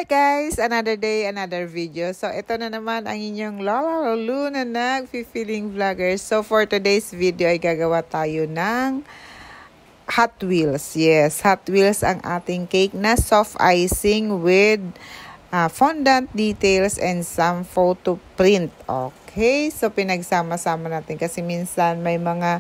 Hi guys! Another day, another video. So, ito na naman ang inyong Lola Lulu na nag-feeling vlogger. So, for today's video ay gagawa tayo ng Hot Wheels. Yes, Hot Wheels ang ating cake na soft icing with fondant details and some photo print. Okay, so pinagsama-sama natin kasi minsan may mga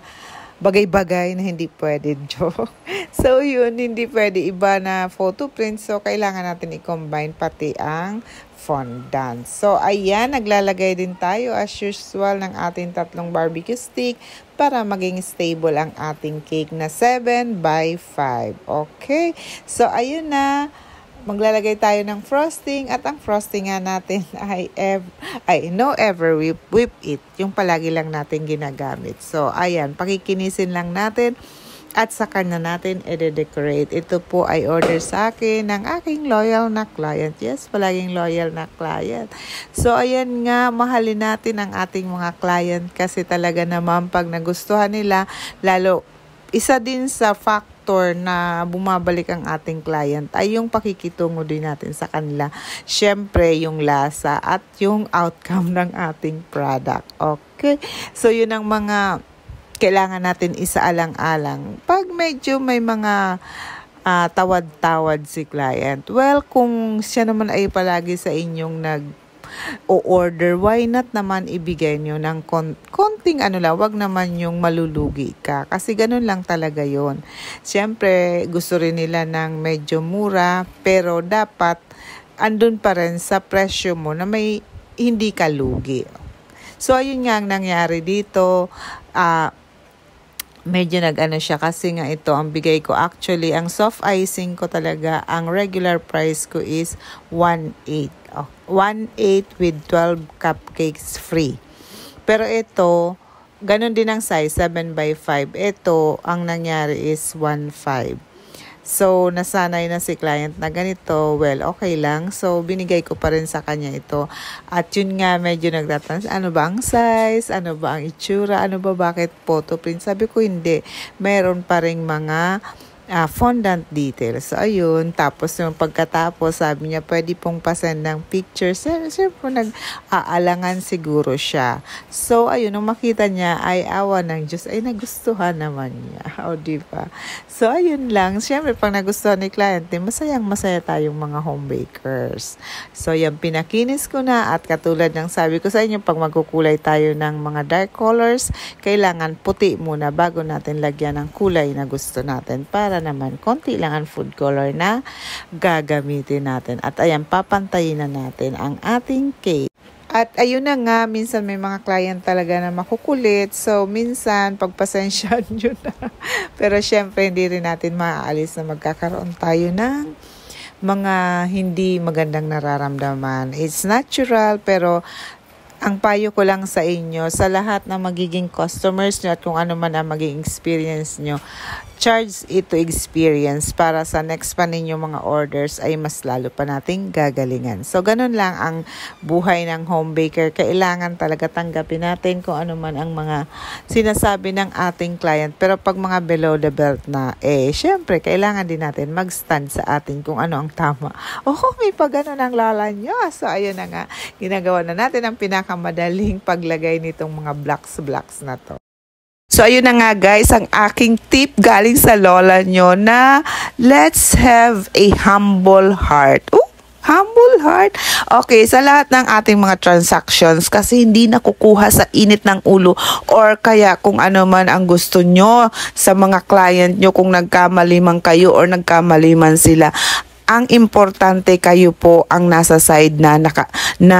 bagay-bagay na hindi pwede, joke. So, yun, hindi pwede iba na photo print. So, kailangan natin i-combine pati ang fondant. So, ayan, naglalagay din tayo as usual ng ating tatlong barbecue stick para maging stable ang ating cake na 7 by 5. Okay? So, ayun na. Maglalagay tayo ng frosting at ang frosting nga natin ay no ever whip it. Yung palagi lang natin ginagamit. So, ayan, pakikinisin lang natin at saka na natin i-decorate. Ito po ay order sa akin ng aking loyal na client. Yes, palaging loyal na client. So, ayan nga, mahalin natin ang ating mga client kasi talaga naman pag nagustuhan nila, lalo isa din sa factor na bumabalik ang ating client ay yung pakikitungo din natin sa kanila. Siyempre, yung lasa at yung outcome ng ating product. Okay? So, yun ang mga kailangan natin isaalang-alang. Pag medyo may mga tawad-tawad si client, well, kung siya naman ay palagi sa inyong o-order, why not naman ibigay nyo ng konting wag naman yung malulugi ka. Kasi ganun lang talaga yon. Siyempre, gusto rin nila ng medyo mura, pero dapat andun pa rin sa presyo mo na may hindi ka lugi. So, ayun nga ang nangyari dito. Medyo nag-ano siya kasi nga ito ang bigay ko. Actually, ang soft icing ko talaga, ang regular price ko is 1.8. 1.8 with 12 cupcakes free. Pero ito, ganun din ang size, 7 by 5. Ito, ang nangyari is 1.5. So, nasanay na si client na ganito, well, okay lang. So, binigay ko pa rin sa kanya ito. At yun nga, medyo nagtatanong, ano ba ang size? Ano ba ang itsura? Ano ba, bakit photo print? Sabi ko, hindi. Meron pa rin mga fondant details. So, ayun. Tapos, yung pagkatapos, sabi niya, pwede pong pasend ng pictures. Siyempre, nag-aalangan siguro siya. So, ayun, nung makita niya, ay awa ng Diyos, ay nagustuhan naman niya. O, diba? So, ayun lang. Siyempre, pag nagustuhan ni client, masayang-masaya tayong mga home bakers. So, yan, pinakinis ko na. At katulad ng sabi ko sa inyo, pag magkukulay tayo ng mga dark colors, kailangan puti muna bago natin lagyan ng kulay na gusto natin. Para naman, konti lang ang food color na gagamitin natin. At ayan, papantayin na natin ang ating cake. At ayun na nga, minsan may mga client talaga na makukulit. So, minsan, pagpasensyahan nyo na. Pero syempre, hindi rin natin maaalis na magkakaroon tayo ng mga hindi magandang nararamdaman. It's natural, pero ang payo ko lang sa inyo, sa lahat na magiging customers nyo at kung ano man ang magiging experience nyo, charge ito experience para sa next pa ninyo mga orders ay mas lalo pa nating gagalingan. So, ganun lang ang buhay ng home baker. Kailangan talaga tanggapin natin kung ano man ang mga sinasabi ng ating client. Pero pag mga below the belt na, syempre, kailangan din natin mag-stand sa atin kung ano ang tama. May pag ganun ang lala nyo. So, ayun na nga. Ginagawa na natin ang pinakamadaling paglagay nitong mga blocks na to. So, ayun na nga guys, ang aking tip galing sa lola nyo na let's have a humble heart. Humble heart. Okay, sa lahat ng ating mga transactions kasi hindi nakukuha sa init ng ulo or kaya kung ano man ang gusto nyo sa mga client nyo kung nagkamali man kayo or nagkamali man sila. Ang importante kayo po ang nasa side na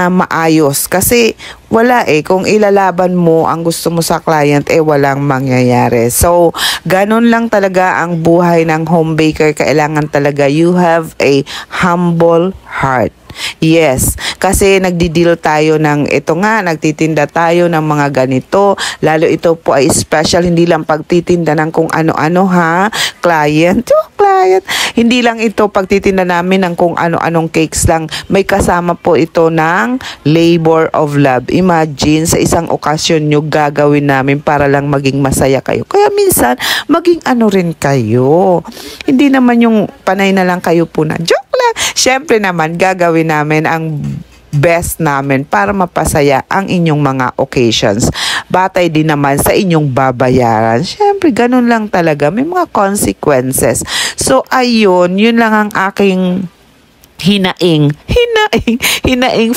maayos. Kasi wala kung ilalaban mo ang gusto mo sa client, walang mangyayari. So, ganun lang talaga ang buhay ng home baker. Kailangan talaga you have a humble heart. Yes, kasi nagdi-deal tayo ng nagtitinda tayo ng mga ganito. Lalo ito po ay special, hindi lang pagtitinda ng kung ano-ano client. bayad. Hindi lang ito pagtitinda namin ng kung ano-anong cakes lang. May kasama po ito ng labor of love. Imagine, sa isang okasyon nyo gagawin namin para lang maging masaya kayo. Kaya minsan, maging ano rin kayo. Hindi naman yung panay na lang kayo po na. Joke lang. Siyempre naman, gagawin namin ang best namin para mapasaya ang inyong mga occasions. Batay din naman sa inyong babayaran. Siyempre, ganun lang talaga. May mga consequences. So, ayun, yun lang ang aking hinaing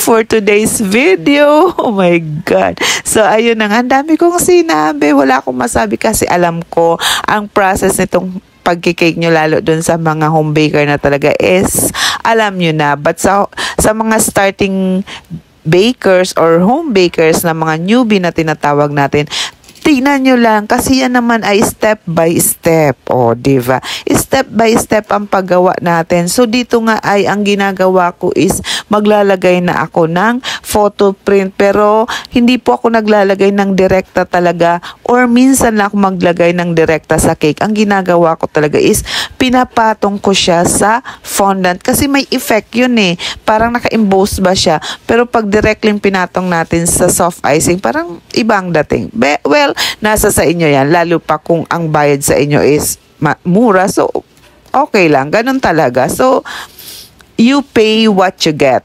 for today's video. Oh my God. So, ayun na nga. Ang dami kong sinabi. Wala akong masabi kasi alam ko ang process nitong pagkikake nyo, lalo dun sa mga home baker na talaga is alam nyo na. But sa mga starting bakers or home bakers na mga newbie na tinatawag natin, tingnan nyo lang kasi yan naman ay step by step. O, diba? Step by step ang paggawa natin. So, dito nga ay ang ginagawa ko is maglalagay na ako ng photo print. Pero, hindi po ako naglalagay ng direkta talaga or minsan lang ako maglagay ng direkta sa cake. Ang ginagawa ko talaga is pinapatong ko siya sa fondant kasi may effect yun eh. Parang naka-emboss ba siya? Pero pag directly pinatong natin sa soft icing, parang ibang dating. Well, nasa sa inyo yan, lalo pa kung ang bayad sa inyo is mura, so okay lang, ganun talaga. So, you pay what you get.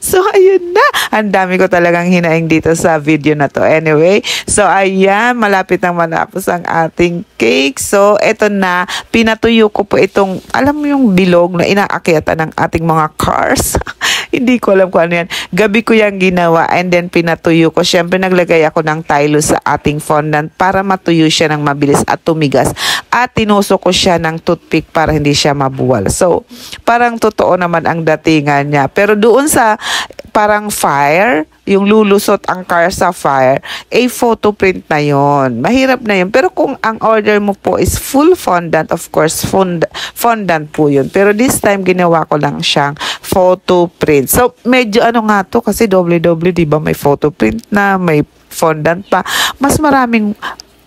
So, ayun na. Ang dami ko talagang hinaing dito sa video na to. Anyway, so, ayan. Malapit nang manapos ang ating cake. So, eto na. Pinatuyo ko po itong, alam mo yung bilog na inaakyatan ng ating mga cars. Hindi ko alam kung ano yan. Gabi ko yung ginawa and then pinatuyo ko. Siyempre, naglagay ako ng tylo sa ating fondant para matuyo siya ng mabilis at tumigas. At tinusok ko siya ng toothpick para hindi siya mabuwal. So, parang totoo naman ang datingan niya. Pero doon sa parang fire, yung lulusot ang car sa fire, photo print na yon. Mahirap na yun. Pero kung ang order mo po is full fondant, of course, fondant po yun. Pero this time, ginawa ko lang siyang photo print. So, medyo ano nga to, kasi doble-doble, diba? May photo print na, may fondant pa. Mas maraming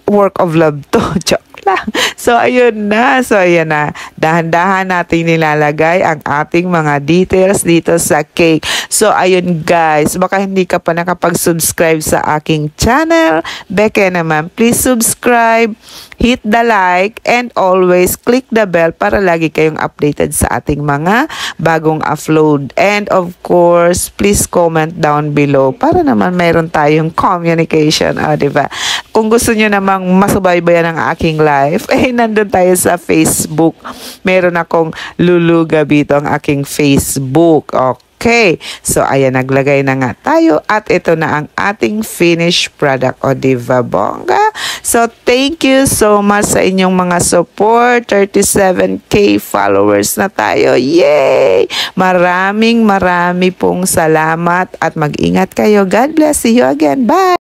work of love to. Joke lang. So, ayun na. So, ayan na. Dahan-dahan natin nilalagay ang ating mga details dito sa cake. So, ayun guys. Baka hindi ka pa nakapag-subscribe sa aking channel. Beke naman, please subscribe, hit the like, and always click the bell para lagi kayong updated sa ating mga bagong upload. And of course, please comment down below para naman meron tayong communication. Diba? Kung gusto nyo namang masubaybayan ang aking live, nandun tayo sa Facebook. Meron akong Lulu Gabito ang aking Facebook. Okay. So, ayan, naglagay na nga tayo. At ito na ang ating finished product. O, diba, bongga? So, thank you so much sa inyong mga support. 37K followers na tayo. Yay! Marami pong salamat at mag-ingat kayo. God bless. See you again. Bye!